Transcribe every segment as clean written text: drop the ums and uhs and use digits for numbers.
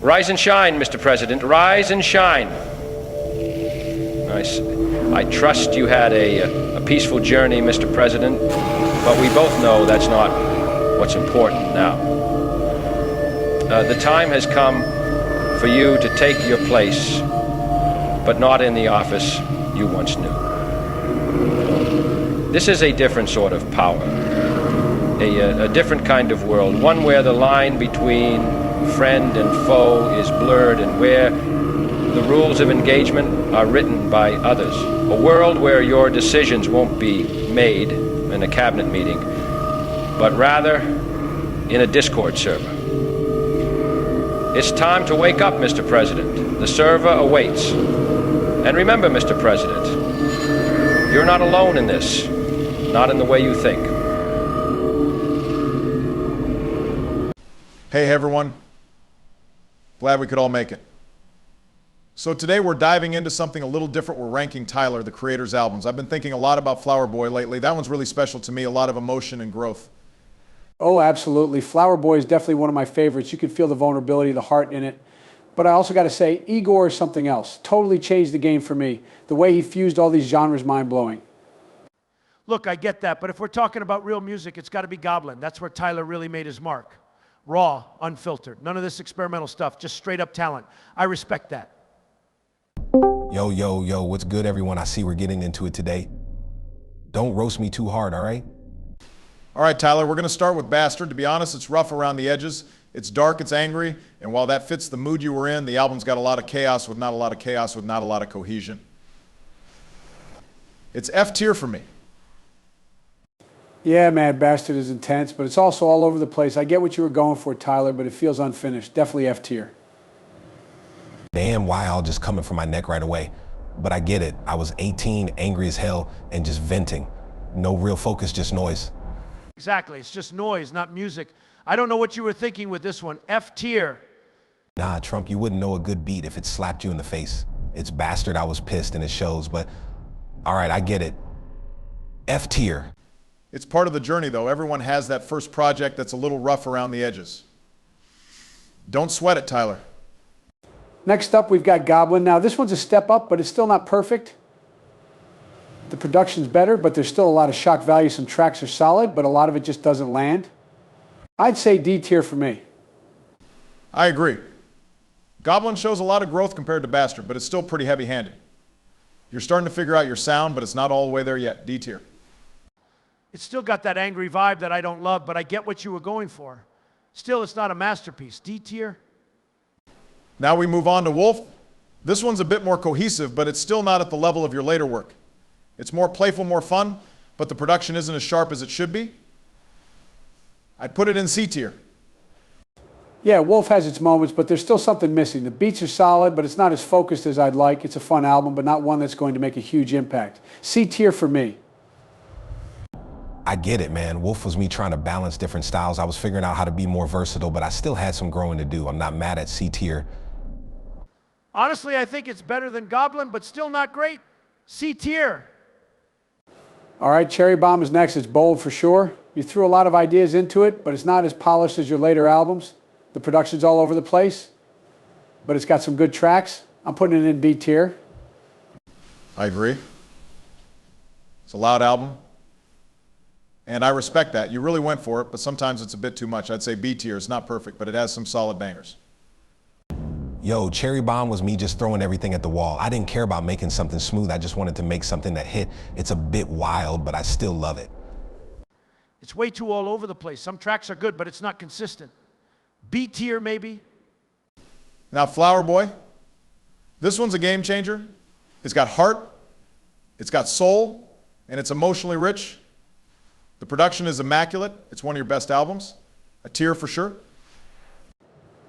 Rise and shine, Mr. President. Rise and shine. I trust you had a peaceful journey, Mr. President, but we both know that's not what's important now. The time has come for you to take your place, but not in the office you once knew. This is a different sort of power, a different kind of world, one where the line between friend and foe is blurred and where the rules of engagement are written by others. A world where your decisions won't be made in a cabinet meeting, but rather in a Discord server. It's time to wake up, Mr. President. The server awaits. And remember, Mr. President, you're not alone in this, not in the way you think. Hey everyone, glad we could all make it. So today we're diving into something a little different. We're ranking Tyler, the Creator's albums. I've been thinking a lot about Flower Boy lately. That one's really special to me, a lot of emotion and growth. Oh, absolutely. Flower Boy is definitely one of my favorites. You can feel the vulnerability, the heart in it. But I also got to say, Igor is something else. Totally changed the game for me. The way he fused all these genres, mind-blowing. Look, I get that, but if we're talking about real music, it's got to be Goblin. That's where Tyler really made his mark. Raw, unfiltered. None of this experimental stuff, just straight up talent. I respect that. Yo, yo, yo, what's good, everyone? I see we're getting into it today. Don't roast me too hard, all right? All right, Tyler, we're going to start with Bastard. To be honest, it's rough around the edges. It's dark, it's angry, and while that fits the mood you were in, the album's got a lot of chaos with not a lot of chaos with not a lot of cohesion. It's F tier for me. Yeah, man, Bastard is intense, but it's also all over the place. I get what you were going for, Tyler, but it feels unfinished. Definitely F tier. Damn, why all just coming from my neck right away. But I get it. I was 18, angry as hell, and just venting. No real focus, just noise. Exactly. It's just noise, not music. I don't know what you were thinking with this one. F tier. Nah, Trump, you wouldn't know a good beat if it slapped you in the face. It's Bastard, I was pissed, and it shows, but all right, I get it. F tier. It's part of the journey, though. Everyone has that first project that's a little rough around the edges. Don't sweat it, Tyler. Next up, we've got Goblin. Now, this one's a step up, but it's still not perfect. The production's better, but there's still a lot of shock value. Some tracks are solid, but a lot of it just doesn't land. I'd say D tier for me. I agree. Goblin shows a lot of growth compared to Bastard, but it's still pretty heavy-handed. You're starting to figure out your sound, but it's not all the way there yet. D tier. It's still got that angry vibe that I don't love, but I get what you were going for. Still, it's not a masterpiece. D tier. Now we move on to Wolf. This one's a bit more cohesive, but it's still not at the level of your later work. It's more playful, more fun, but the production isn't as sharp as it should be. I'd put it in C tier. Yeah, Wolf has its moments, but there's still something missing. The beats are solid, but it's not as focused as I'd like. It's a fun album, but not one that's going to make a huge impact. C tier for me. I get it, man. Wolf was me trying to balance different styles. I was figuring out how to be more versatile, but I still had some growing to do. I'm not mad at C tier. Honestly, I think it's better than Goblin, but still not great. C tier. All right, Cherry Bomb is next. It's bold for sure. You threw a lot of ideas into it, but it's not as polished as your later albums. The production's all over the place, but it's got some good tracks. I'm putting it in B tier. I agree. It's a loud album, and I respect that. You really went for it, but sometimes it's a bit too much. I'd say B tier. It's not perfect, but it has some solid bangers. Yo, Cherry Bomb was me just throwing everything at the wall. I didn't care about making something smooth. I just wanted to make something that hit. It's a bit wild, but I still love it. It's way too all over the place. Some tracks are good, but it's not consistent. B tier, maybe. Now, Flower Boy. This one's a game changer. It's got heart, it's got soul, and it's emotionally rich. The production is immaculate. It's one of your best albums. A tier for sure.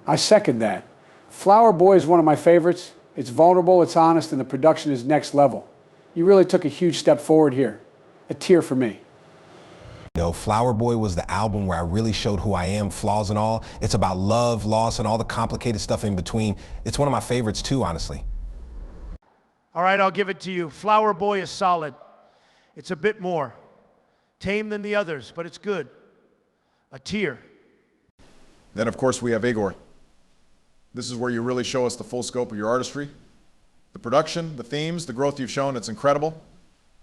I second that. Flower Boy is one of my favorites. It's vulnerable, it's honest, and the production is next level. You really took a huge step forward here. A tier for me. No, Flower Boy was the album where I really showed who I am, flaws and all. It's about love, loss, and all the complicated stuff in between. It's one of my favorites too, honestly. All right, I'll give it to you. Flower Boy is solid. It's a bit more tame than the others, but it's good. A tier. Then, of course, we have Igor. This is where you really show us the full scope of your artistry. The production, the themes, the growth you've shown, it's incredible.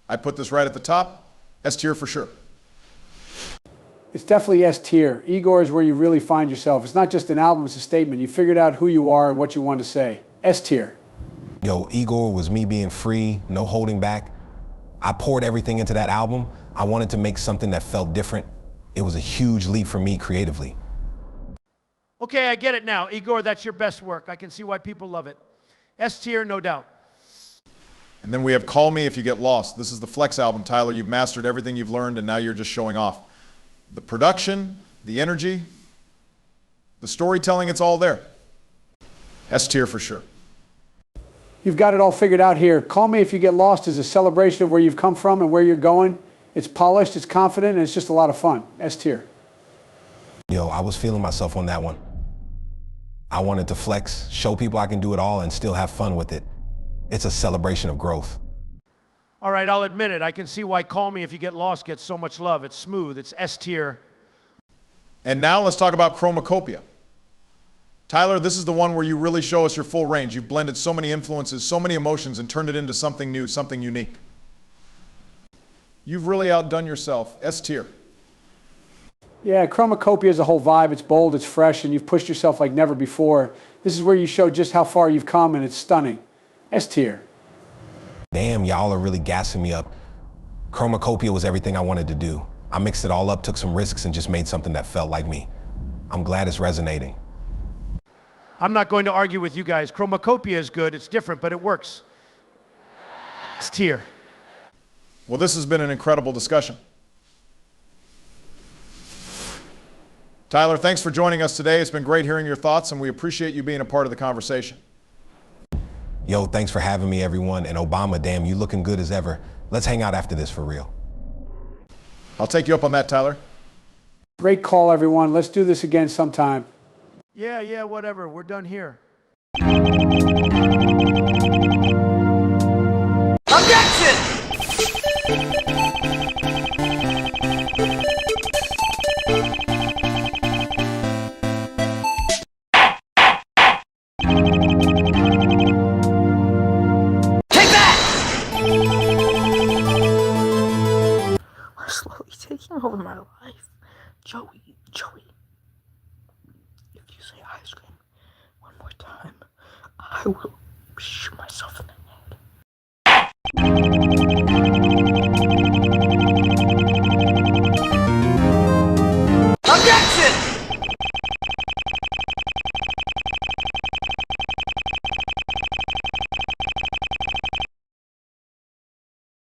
I put this right at the top. S tier for sure. It's definitely S tier. Igor is where you really find yourself. It's not just an album, it's a statement. You figured out who you are and what you want to say. S tier. Yo, Igor was me being free, no holding back. I poured everything into that album. I wanted to make something that felt different. It was a huge leap for me creatively. Okay, I get it now. Igor, that's your best work. I can see why people love it. S tier, no doubt. And then we have Call Me If You Get Lost. This is the Flex album, Tyler. You've mastered everything you've learned, and now you're just showing off. The production, the energy, the storytelling, it's all there. S tier for sure. You've got it all figured out here. Call Me If You Get Lost is a celebration of where you've come from and where you're going. It's polished, it's confident, and it's just a lot of fun. S tier. Yo, I was feeling myself on that one. I wanted to flex, show people I can do it all and still have fun with it. It's a celebration of growth. All right, I'll admit it. I can see why Call Me If You Get Lost gets so much love. It's smooth. It's S tier. And now let's talk about Chromacopia. Tyler, this is the one where you really show us your full range. You've blended so many influences, so many emotions, and turned it into something new, something unique. You've really outdone yourself. S tier. Yeah, Chromacopia is a whole vibe. It's bold, it's fresh, and you've pushed yourself like never before. This is where you show just how far you've come, and it's stunning. S tier. Damn, y'all are really gassing me up. Chromacopia was everything I wanted to do. I mixed it all up, took some risks, and just made something that felt like me. I'm glad it's resonating. I'm not going to argue with you guys. Chromacopia is good. It's different, but it works. S tier. Well, this has been an incredible discussion. Tyler, thanks for joining us today. It's been great hearing your thoughts, and we appreciate you being a part of the conversation. Yo, thanks for having me, everyone. And Obama, damn, you looking good as ever. Let's hang out after this for real. I'll take you up on that, Tyler. Great call, everyone. Let's do this again sometime. Yeah, whatever. We're done here. Are slowly taking over my life. Joey, if you say ice cream one more time, I will shoot myself in the head.